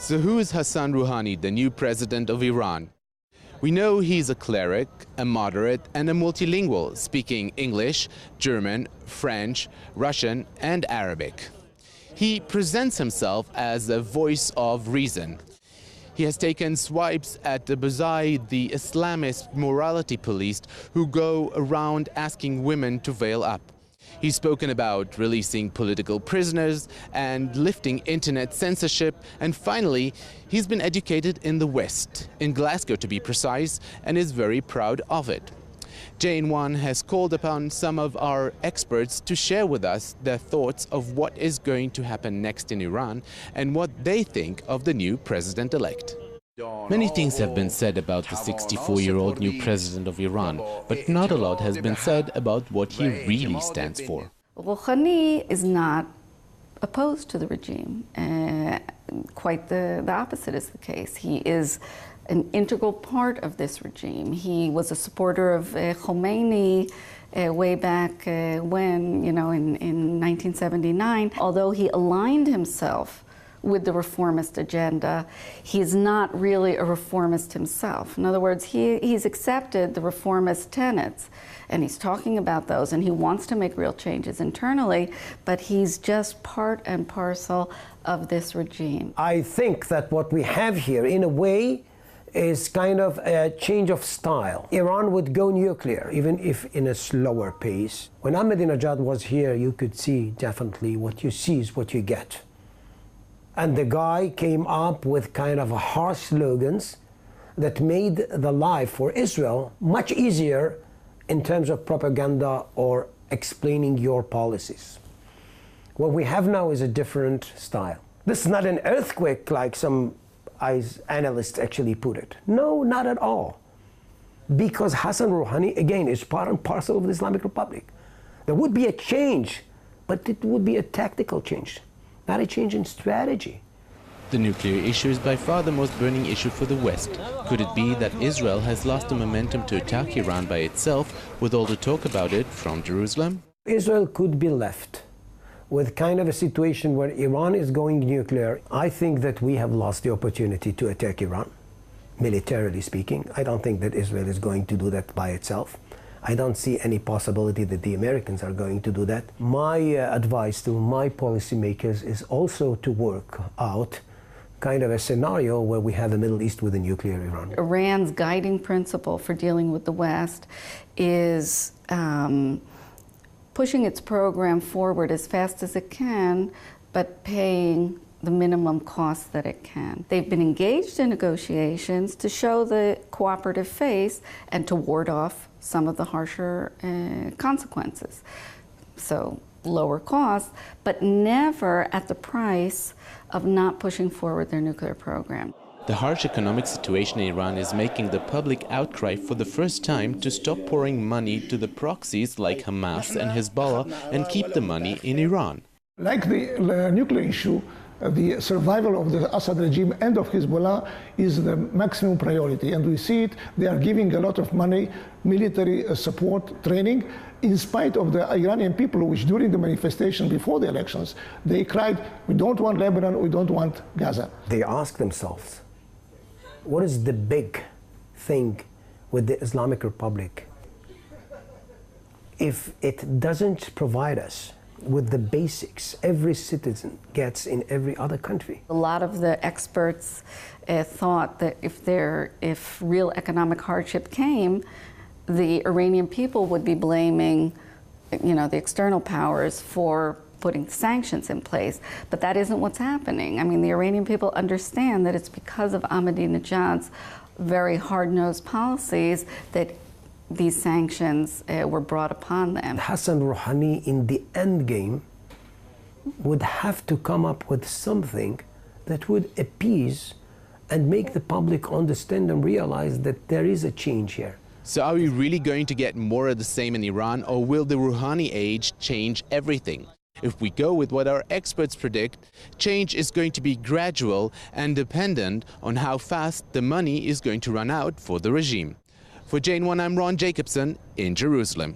So who is Hassan Rouhani, the new president of Iran? We know he's a cleric, a moderate, and a multilingual, speaking English, German, French, Russian, and Arabic. He presents himself as a voice of reason. He has taken swipes at the Basij, the Islamist morality police who go around asking women to veil up. He's spoken about releasing political prisoners and lifting internet censorship, and finally, he's been educated in the West, in Glasgow to be precise, and is very proud of it. Jane Wan has called upon some of our experts to share with us their thoughts of what is going to happen next in Iran and what they think of the new president-elect. Many things have been said about the 64-year-old new president of Iran, but not a lot has been said about what he really stands for. Rouhani is not opposed to the regime. Quite the opposite is the case. He is an integral part of this regime. He was a supporter of Khomeini way back when, in 1979. Although he aligned himself with the reformist agenda, he's not really a reformist himself. In other words, he's accepted the reformist tenets, and he's talking about those, and he wants to make real changes internally, but he's just part and parcel of this regime. I think that what we have here, in a way, is kind of a change of style. Iran would go nuclear, even if in a slower pace. When Ahmadinejad was here, you could see definitely what you see is what you get. And the guy came up with kind of harsh slogans that made the life for Israel much easier in terms of propaganda or explaining your policies. What we have now is a different style. This is not an earthquake like some analysts actually put it. No, not at all. Because Hassan Rouhani, again, is part and parcel of the Islamic Republic. There would be a change, but it would be a tactical change, not a change in strategy. The nuclear issue is by far the most burning issue for the West. Could it be that Israel has lost the momentum to attack Iran by itself, with all the talk about it from Jerusalem? Israel could be left with kind of a situation where Iran is going nuclear. I think that we have lost the opportunity to attack Iran, militarily speaking. I don't think that Israel is going to do that by itself. I don't see any possibility that the Americans are going to do that. My advice to my policymakers is also to work out kind of a scenario where we have the Middle East with a nuclear Iran. Iran's guiding principle for dealing with the West is pushing its program forward as fast as it can, but paying the minimum cost that it can. They've been engaged in negotiations to show the cooperative face and to ward off some of the harsher consequences. So lower costs, but never at the price of not pushing forward their nuclear program. The harsh economic situation in Iran is making the public outcry for the first time to stop pouring money to the proxies like Hamas and Hezbollah and keep the money in Iran. Like the nuclear issue, the survival of the Assad regime and of Hezbollah is the maximum priority. And we see it, they are giving a lot of money, military support, training, in spite of the Iranian people, which during the manifestation before the elections, they cried, we don't want Lebanon, we don't want Gaza. They ask themselves, what is the big thing with the Islamic Republic if it doesn't provide us with the basics every citizen gets in every other country? A lot of the experts thought that if real economic hardship came, the Iranian people would be blaming, the external powers for putting sanctions in place. But that isn't what's happening. I mean, the Iranian people understand that it's because of Ahmadinejad's very hard-nosed policies that these sanctions were brought upon them. Hassan Rouhani, in the end game, would have to come up with something that would appease and make the public understand and realize that there is a change here. So are we really going to get more of the same in Iran, or will the Rouhani age change everything? If we go with what our experts predict, change is going to be gradual and dependent on how fast the money is going to run out for the regime. For Jane Wan, I'm Ron Jacobson in Jerusalem.